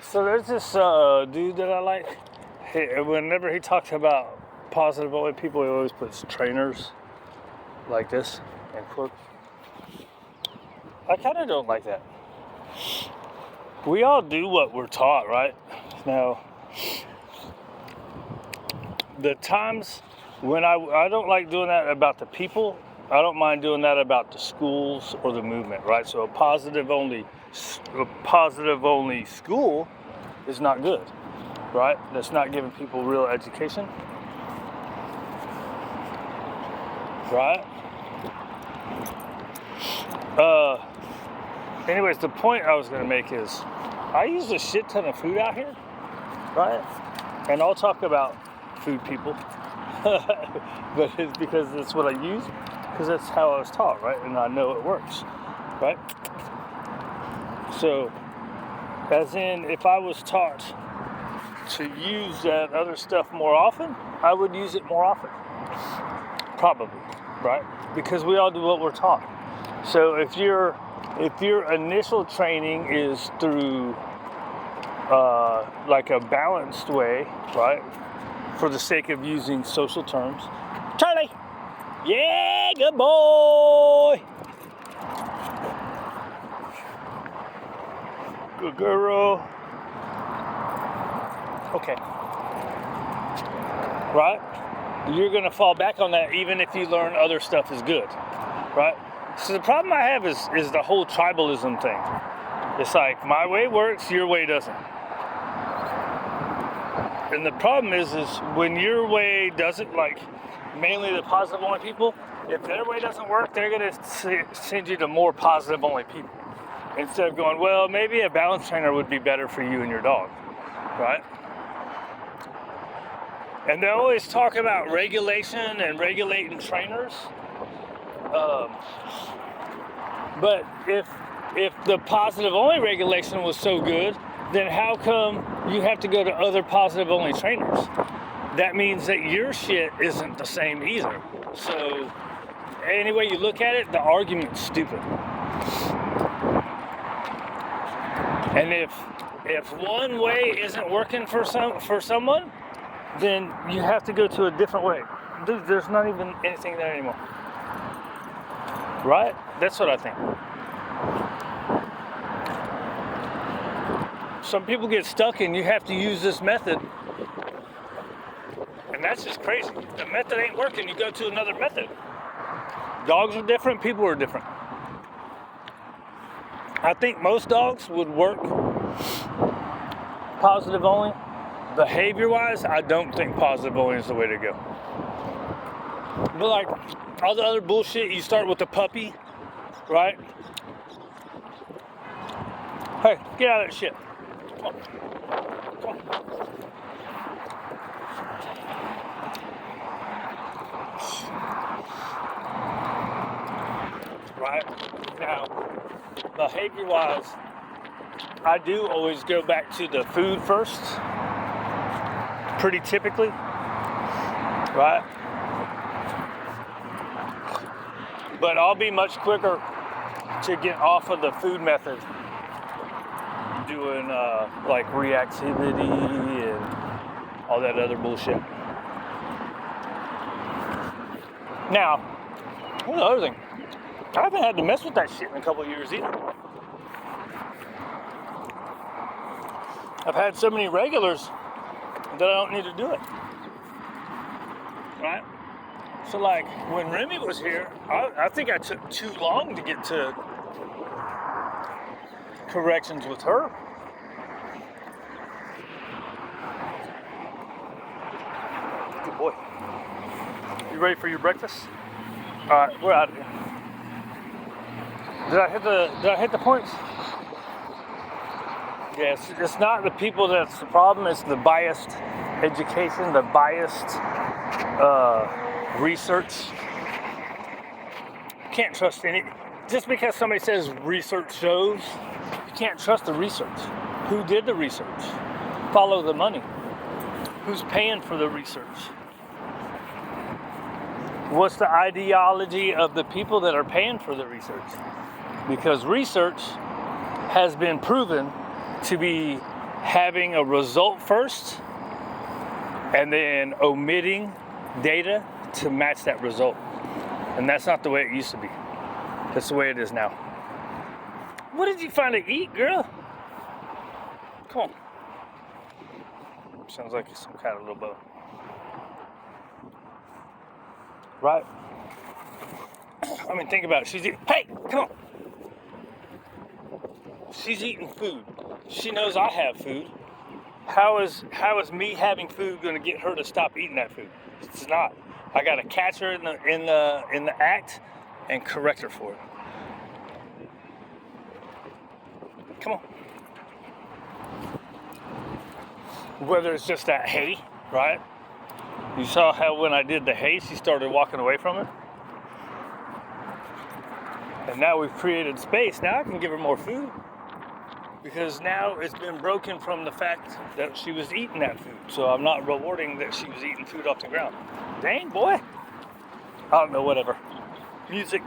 So there's this dude that I like. Whenever he talks about positive only people, he always puts trainers like this in quotes. I kind of don't like that. We all do what we're taught, right? Now, the times when I don't like doing that about the people, I don't mind doing that about the schools or the movement, right? So a positive only school is not good, right? That's not giving people real education, right? Anyways, the point I was going to make is I use a shit ton of food out here, right? And I'll talk about food people, but it's because that's what I use, because that's how I was taught, right? And I know it works, right? So, as in, if I was taught to use that other stuff more often, I would use it more often, probably, right? Because we all do what we're taught. So if your initial training is through like a balanced way, right? For the sake of using social terms. Charlie! Yeah, good boy! Good girl. Okay. Right? You're gonna fall back on that even if you learn other stuff is good. Right? So the problem I have is the whole tribalism thing. It's like my way works, your way doesn't. And the problem is when your way doesn't, like mainly the positive only people, if their way doesn't work, they're gonna send you to more positive only people. Instead of going, well, maybe a balance trainer would be better for you and your dog, right? And they always talk about regulation and regulating trainers. But if the positive only regulation was so good, then how come you have to go to other positive only trainers? That means that your shit isn't the same either. So any way you look at it, the argument's stupid. And if one way isn't working for someone, then you have to go to a different way. Dude, there's not even anything there anymore. Right? That's what I think. Some people get stuck and you have to use this method. And that's just crazy. The method ain't working, you go to another method. Dogs are different, people are different. I think most dogs would work positive only. Behavior-wise, I don't think positive only is the way to go. But like all the other bullshit, you start with the puppy, right? Hey, get out of that shit. Come on. Come on. Right? Now, behavior-wise, I do always go back to the food first, pretty typically, right? But I'll be much quicker to get off of the food method doing like reactivity and all that other bullshit. Now, here's the other thing. I haven't had to mess with that shit in a couple of years either. I've had so many regulars that I don't need to do it. Right? So like when Remy was here, I think I took too long to get to corrections with her. Good boy. You ready for your breakfast? All right, we're out of here. Did I hit the points? Yes, it's not the people that's the problem, it's the biased education, the biased research. Can't trust any, just because somebody says research shows, you can't trust the research. Who did the research? Follow the money. Who's paying for the research? What's the ideology of the people that are paying for the research? Because research has been proven to be having a result first and then omitting data to match that result. And that's not the way it used to be. That's the way it is now. What did you find to eat, girl? Come on. Sounds like some kind of little bug. Right? I mean, think about it. She's eating. Hey, come on. She's eating food. She knows I have food. How is me having food going to get her to stop eating that food? It's not. I got to catch her in the act and correct her for it. Come on. Whether it's just that hay, right? You saw how when I did the hay, she started walking away from it. And now we've created space. Now I can give her more food. Because now it's been broken from the fact that she was eating that food. So I'm not rewarding that she was eating food off the ground. Dang, boy. I don't know, whatever. Music.